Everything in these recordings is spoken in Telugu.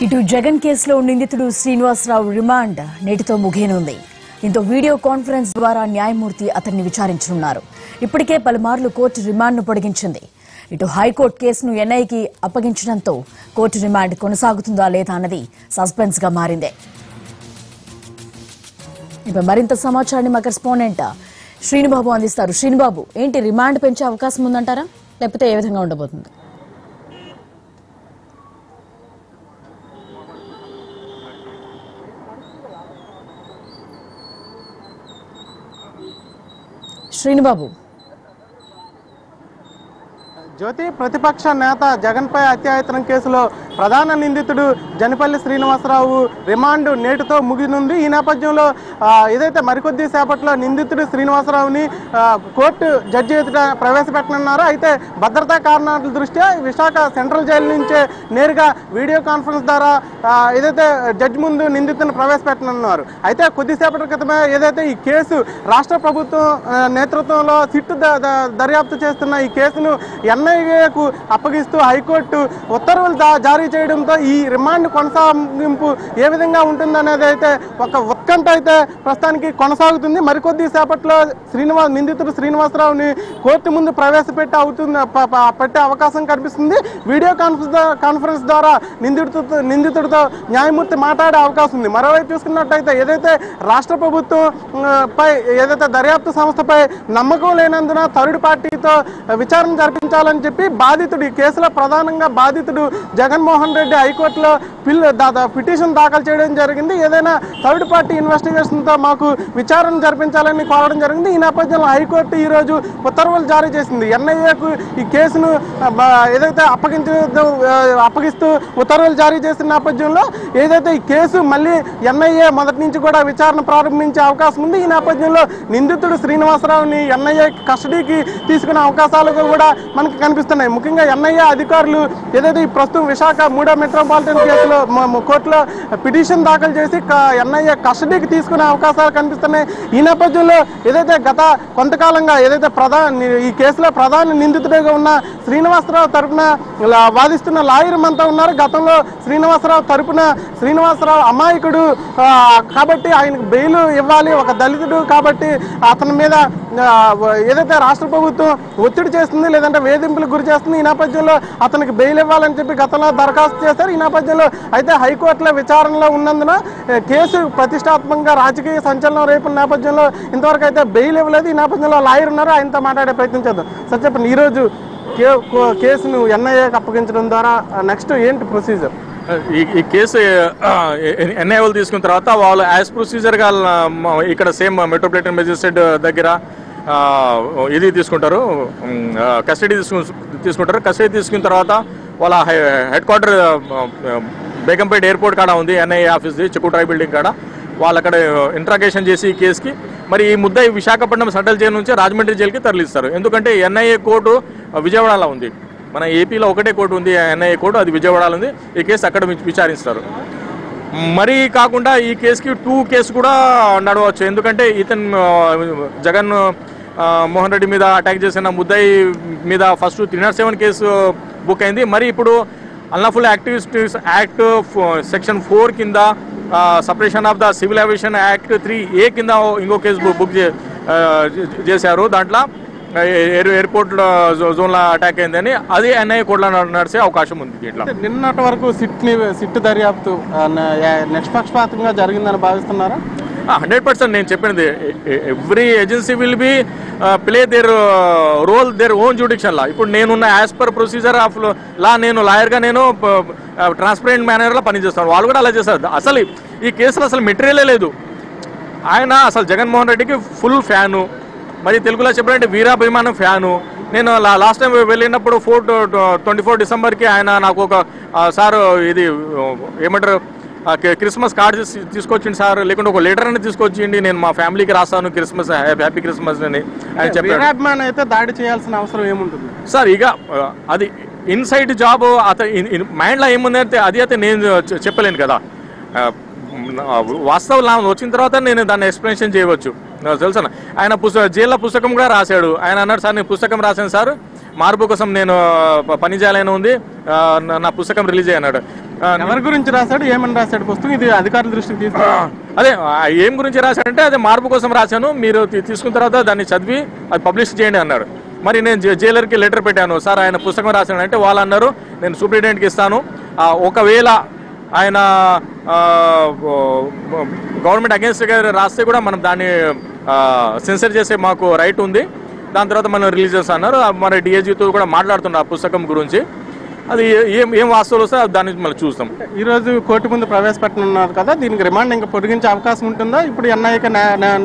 ఇటు జగన్ కేసులో నిందితుడు శ్రీనివాసరావు రిమాండ్ నేటితో ముగియనుంది. దీంతో వీడియో కాన్ఫరెన్స్ ద్వారా న్యాయమూర్తి అతన్ని విచారించనున్నారు. ఇప్పటికే పలుమార్లు కోర్టు రిమాండ్ను పొడిగించింది. ఇటు హైకోర్టు కేసును ఎన్ఐకి అప్పగించడంతో కోర్టు రిమాండ్ కొనసాగుతుందా లేదా అన్నది సస్పెన్స్ గా మారింది. ఇప్పుడు మరింత సమాచారాన్ని మా కరెస్పాండెంట్ శ్రీనుబాబు అందిస్తారు. శ్రీనుబాబు, ఏంటి రిమాండ్ పెంచే అవకాశం ఉందంటారా, లేకపోతే ఏ విధంగా ఉండబోతుంది? శ్రీనుబాబు, జ్యోతి, ప్రతిపక్ష నేత జగన్పై హత్యాయత్నం కేసులో ప్రధాన నిందితుడు జనపల్లి శ్రీనివాసరావు రిమాండ్ నేటితో ముగినుంది. ఈ నేపథ్యంలో ఏదైతే మరికొద్ది సేపట్లో నిందితుడు శ్రీనివాసరావుని కోర్టు జడ్జి ఎదుట ప్రవేశపెట్టనున్నారో, అయితే భద్రతా కారణాల దృష్ట్యా విశాఖ సెంట్రల్ జైలు నుంచే నేరుగా వీడియో కాన్ఫరెన్స్ ద్వారా ఏదైతే జడ్జి ముందు నిందితుడిని ప్రవేశపెట్టనున్నారు. అయితే కొద్దిసేపటి క్రితమే ఏదైతే ఈ కేసు రాష్ట్ర ప్రభుత్వం నేతృత్వంలో సిట్టు దర్యాప్తు చేస్తున్న ఈ కేసును ఎన్ఐఏకు అప్పగిస్తూ హైకోర్టు ఉత్తర్వులు జారీ చేయడంతో ఈ రిమాండ్ కొనసాగింపు ఏ విధంగా ఉంటుందనేది అయితే ఒక ఉత్కంఠ అయితే ప్రస్తుతానికి కొనసాగుతుంది. మరికొద్ది సేపట్లో నిందితుడు శ్రీనివాసరావుని కోర్టు ముందు పెట్టే అవకాశం కనిపిస్తుంది. వీడియో కాన్ఫరెన్స్ ద్వారా నిందితుడితో న్యాయమూర్తి మాట్లాడే అవకాశం ఉంది. మరోవైపు చూసుకున్నట్టయితే ఏదైతే రాష్ట్ర ప్రభుత్వం పై ఏదైతే దర్యాప్తు సంస్థపై నమ్మకం లేనందున థర్డ్ పార్టీతో విచారణ జరిపించాలని చెప్పి బాధితుడు, ఈ కేసులో ప్రధానంగా బాధితుడు జగన్మోహన్ రెడ్డి హైకోర్టులో పిటిషన్ దాఖలు చేయడం జరిగింది. ఏదైనా థర్డ్ పార్టీ ఇన్వెస్టిగేషన్తో మాకు విచారణ జరిపించాలని కోరడం జరిగింది. ఈ నేపథ్యంలో హైకోర్టు ఈరోజు ఉత్తర్వులు జారీ చేసింది. ఎన్ఐఏకు ఈ కేసును ఏదైతే అప్పగిస్తూ ఉత్తర్వులు జారీ చేసిన నేపథ్యంలో ఏదైతే ఈ కేసు మళ్ళీ ఎన్ఐఏ మొదటి నుంచి కూడా విచారణ ప్రారంభించే అవకాశం ఉంది. ఈ నేపథ్యంలో నిందితుడు శ్రీనివాసరావుని ఎన్ఐఏ కస్టడీకి తీసుకునే అవకాశాలు కూడా మనకు కనిపిస్తున్నాయి. ముఖ్యంగా ఎన్ఐఏ అధికారులు ఏదైతే ఈ ప్రస్తుతం విశాఖ 3వ మెట్రోపాలిటన్ కేసులో కోర్టులో పిటిషన్ దాఖలు చేసి ఎన్ఐఏ కస్టడీకి తీసుకునే అవకాశాలు కనిపిస్తున్నాయి. ఈ నేపథ్యంలో ఏదైతే గత కొంతకాలంగా ఏదైతే ఈ కేసులో ప్రధాన నిందితుడిగా ఉన్న శ్రీనివాసరావు తరపున వాదిస్తున్న లాయర్ అంతా ఉన్నారు. గతంలో శ్రీనివాసరావు అమాయకుడు కాబట్టి ఆయనకు బెయిల్ ఇవ్వాలి, ఒక దళితుడు కాబట్టి అతని మీద ఏదైతే రాష్ట్ర ప్రభుత్వం ఒత్తిడి చేస్తుంది, లేదంటే వేధింపులకు గురి చేస్తుంది. ఈ నేపథ్యంలో అతనికి బెయిల్ ఇవ్వాలని చెప్పి గతంలో దరఖాస్తు చేశారు. ఈ నేపథ్యంలో అయితే హైకోర్టులో విచారణలో ఉన్నందున కేసు ప్రతిష్టాత్మకంగా రాజకీయ సంచలనం రేపుల నేపథ్యంలో ఇంతవరకు అయితే బెయిల్ ఇవ్వలేదు. ఈ నేపథ్యంలో లాయర్ ఉన్నారు, ఆయనతో మాట్లాడే ప్రయత్నం చేద్దాం. సార్ చెప్పండి, ఈరోజు కేసును ఎన్ఐఏకి అప్పగించడం ద్వారా నెక్స్ట్ ఏంటి ప్రొసీజర్? ఈ కేసు ఎన్ఐ వాళ్ళు తీసుకున్న తర్వాత వాళ్ళు యాజ్ ప్రొసీజర్గా ఇక్కడ సేమ్ మెట్రోపాలిటన్ మేజిస్ట్రేట్ దగ్గర ఇది తీసుకుంటారు, కస్టడీ తీసుకుంటారు. కస్టడీ తీసుకున్న తర్వాత వాళ్ళ హెడ్ క్వార్టర్ బేగంపేట ఎయిర్పోర్ట్ కాడ ఉంది ఎన్ఐఏ ఆఫీస్ది, చిక్కుట్రాయ్ బిల్డింగ్ కాడ. వాళ్ళు అక్కడ ఇంట్రాగేషన్ చేసి ఈ కేసుకి మరి ఈ ముద్ద విశాఖపట్నం సెంట్రల్ జైలు నుంచి రాజమండ్రి జైలుకి తరలిస్తారు. ఎందుకంటే ఎన్ఐఏ కోర్టు విజయవాడలో ఉంది, మన ఏపీలో ఒకటే కోర్టు ఉంది ఎన్ఐఏ కోర్టు, అది విజయవాడలో ఉంది. ఈ కేసు అక్కడ విచారిస్తారు. మరీ కాకుండా ఈ కేసుకి 2 కేసు కూడా నడవచ్చు. ఎందుకంటే జగన్ మోహన్ రెడ్డి మీద అటాక్ చేసిన ముద్దాయి మీద ఫస్ట్ 307 కేసు బుక్ అయింది. మరి ఇప్పుడు అన్లాఫుల్ యాక్టివిటీస్ యాక్ట్ సెక్షన్ 4 కింద separation of the civil aviation act 3A కింద ఇంకో కేసు బుక్ చేశారు. దాంట్లో ఎయిర్పోర్ట్ జోన్లో అటాక్ అయిందని అది ఎన్ఐఏ కోర్టులో నడిచే అవకాశం ఉంది. దీంట్లో నిన్నటి వరకు సిట్ దర్యాప్తు నిష్పక్షపాతంగా జరిగిందని భావిస్తున్నారా? 100% నేను చెప్పింది, every agency will be play their role their own judicial law. ఇప్పుడు నేనున్న as per procedure of law నేను లాయర్గా నేను ట్రాన్స్పరెంట్ మేనర్లో పనిచేస్తాను. వాళ్ళు కూడా అలా చేస్తారు. అసలు ఈ కేసులో అసలు మెటీరియలే లేదు. ఆయన అసలు జగన్మోహన్ రెడ్డికి ఫుల్ ఫ్యాను, మరి తెలుగులో చెప్పాలంటే వీరాభిమానం ఫ్యాను. నేను లాస్ట్ టైం వెళ్ళినప్పుడు 24 డిసెంబర్కి ఆయన నాకు ఒక సార్ ఇది ఏమంటారు క్రిస్మస్ కార్డు తీసుకొచ్చింది సార్, లేకుంటే ఒక లెటర్ అని తీసుకొచ్చిండి, నేను మా ఫ్యామిలీకి రాస్తాను క్రిస్మస్ హ్యాపీ క్రిస్మస్ అని ఆయన చెప్పారు. అయితే దాడి చేయాల్సిన అవసరం ఏముంటుంది సార్? ఇక అది ఇన్సైడ్ జాబ్ అతని మైండ్లో ఏముందంటే అది అయితే నేను చెప్పలేను కదా. వాస్తవం వచ్చిన తర్వాత నేను దాన్ని ఎక్స్ప్లెనేషన్ చేయవచ్చు. తెలుసా, ఆయన జైల్లో పుస్తకం కూడా రాశాడు. ఆయన అన్నాడు, సార్ నేను పుస్తకం రాశాను సార్, మార్పు కోసం నేను పని చేయాలని ఉంది, నా పుస్తకం రిలీజ్ అయ్యాడు. ఎవరి గురించి రాశాడు, ఏమని రాశాడు పుస్తకం? ఇది అధికారుల దృష్టికి తీసుకు అదే ఏం గురించి రాశాడంటే అదే మార్పు కోసం రాశాను, మీరు తీసుకున్న తర్వాత దాన్ని చదివి అది పబ్లిష్ చేయండి అన్నాడు. మరి నేను జైలర్కి లెటర్ పెట్టాను, సార్ ఆయన పుస్తకం రాశాడంటే వాళ్ళు అన్నారు నేను సూపరింటెండెంట్కి ఇస్తాను, ఒకవేళ ఆయన గవర్నమెంట్ అగేన్స్ట్గా రాస్తే కూడా మనం దాన్ని సెన్సర్ చేసే మాకు రైట్ ఉంది, దాని తర్వాత మనం రిలీజ్ చేస్తా అన్నారు. మన డిఐజీతో కూడా మాట్లాడుతున్నారు ఆ పుస్తకం గురించి, అది ఏం వాస్తవాలు వస్తే దాన్ని మనం చూస్తాం. ఈరోజు కోర్టు ముందు ప్రవేశపెట్టనున్నారు కదా, దీనికి రిమాండ్ ఇంకా పొడిగించే అవకాశం ఉంటుందా? ఇప్పుడు ఎన్ఐఏకి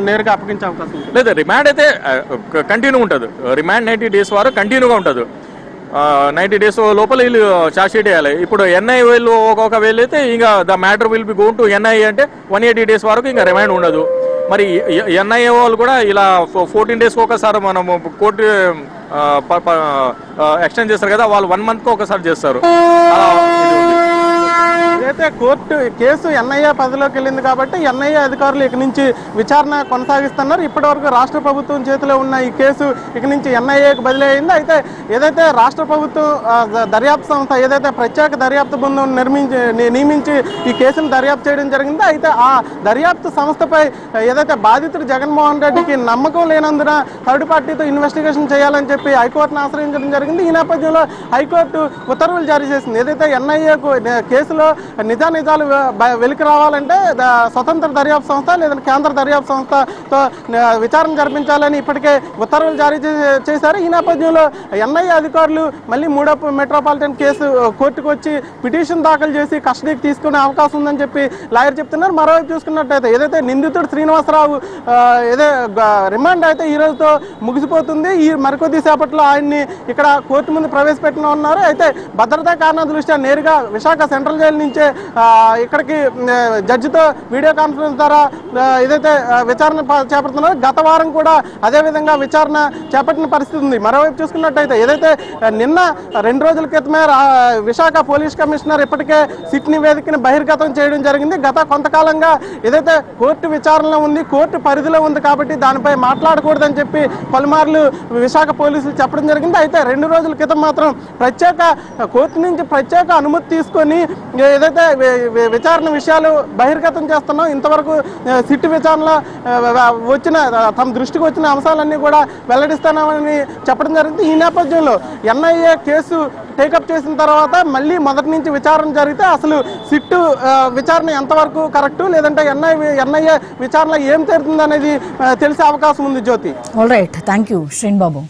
నేరుగా అప్పగించే అవకాశం ఉంటుంది? లేదు, రిమాండ్ అయితే కంటిన్యూ ఉంటుంది. రిమాండ్ 90 days వరకు కంటిన్యూగా ఉంటుంది. 90 days లోపల వీళ్ళు ఛార్జ్ షీట్ వేయాలి. ఇప్పుడు ఎన్ఐ వీళ్ళు ఒక వేలు అయితే ఇంకా the matter will be gone to NIA అంటే 180 days వరకు ఇంకా రిమాండ్ ఉండదు. మరి ఎన్ఐఏ వాళ్ళు కూడా ఇలా 14 days ఒకసారి మనము కోర్టు ఎక్స్టెండ్ చేస్తారు కదా, వాళ్ళు 1 month ఒకసారి చేస్తారు. అయితే కోర్టు కేసు ఎన్ఐఏ పరిధిలోకి వెళ్ళింది కాబట్టి ఎన్ఐఏ అధికారులు ఇక నుంచి విచారణ కొనసాగిస్తున్నారు. ఇప్పటివరకు రాష్ట్ర ప్రభుత్వం చేతిలో ఉన్న ఈ కేసు ఇక నుంచి ఎన్ఐఏకి బదిలీ అయింది. అయితే ఏదైతే రాష్ట్ర ప్రభుత్వం దర్యాప్తు సంస్థ ఏదైతే ప్రత్యేక దర్యాప్తు బృందం నియమించి ఈ కేసును దర్యాప్తు చేయడం జరిగింది. అయితే ఆ దర్యాప్తు సంస్థపై ఏదైతే బాధితుడు జగన్మోహన్ రెడ్డికి నమ్మకం లేనందున థర్డ్ పార్టీతో ఇన్వెస్టిగేషన్ చేయాలని చెప్పి హైకోర్టును ఆశ్రయించడం జరిగింది. ఈ నేపథ్యంలో హైకోర్టు ఉత్తర్వులు జారీ చేసింది. ఏదైతే ఎన్ఐఏకు కేసులో నిజాలు వెలికి రావాలంటే స్వతంత్ర దర్యాప్తు సంస్థ లేదంటే కేంద్ర దర్యాప్తు సంస్థతో విచారణ జరిపించాలని ఇప్పటికే ఉత్తర్వులు జారీ చేశారు. ఈ నేపథ్యంలో ఎన్ఐఏ అధికారులు మళ్ళీ 3వ మెట్రోపాలిటన్ కేసు కోర్టుకు వచ్చి పిటిషన్ దాఖలు చేసి కస్టడీకి తీసుకునే అవకాశం ఉందని చెప్పి లాయర్ చెప్తున్నారు. మరోవైపు చూసుకున్నట్టయితే ఏదైతే నిందితుడు శ్రీనివాసరావు రిమాండ్ అయితే ఈ రోజుతో ముగిసిపోతుంది. ఈ మరికొద్ది సేపట్లో ఆయన్ని ఇక్కడ కోర్టు ముందు ప్రవేశపెట్టనున్నారు. అయితే భద్రతా కారణాల దృష్ట్యా నేరుగా విశాఖ సెంట్రల్ జైలు నుంచే ఇక్కడికి జడ్జితో వీడియో కాన్ఫరెన్స్ ద్వారా ఏదైతే విచారణ చేపడుతున్నారో గత వారం కూడా అదేవిధంగా విచారణ చేపట్టిన పరిస్థితి ఉంది. మరోవైపు చూసుకున్నట్టయితే ఏదైతే నిన్న 2 రోజుల క్రితమే విశాఖ పోలీస్ కమిషనర్ ఇప్పటికే సిట్ నివేదికను బహిర్గతం చేయడం జరిగింది. గత కొంతకాలంగా ఏదైతే కోర్టు విచారణలో ఉంది, కోర్టు పరిధిలో ఉంది కాబట్టి దానిపై మాట్లాడకూడదని చెప్పి పలుమార్లు విశాఖ పోలీసులు చెప్పడం జరిగింది. అయితే 2 రోజుల క్రితం మాత్రం కోర్టు నుంచి ప్రత్యేక అనుమతి తీసుకొని ఏదైతే విచారణ విషయాలు బహిర్గతం చేస్తున్నాం, ఇంతవరకు సిట్ విచారణలో తమ దృష్టికి వచ్చిన అంశాలన్నీ కూడా వెల్లడిస్తున్నామని చెప్పడం జరిగింది. ఈ నేపథ్యంలో ఎన్ఐఏ కేసు టేకప్ చేసిన తర్వాత మళ్ళీ మొదటి నుంచి విచారణ జరిగితే అసలు సిట్ విచారణ ఎంతవరకు కరెక్టు లేదంటే ఎన్ఐఏ విచారణ ఏం జరుగుతుంది అనేది తెలిసే అవకాశం ఉంది. Jyothi. All right, thank you Sreen Babu.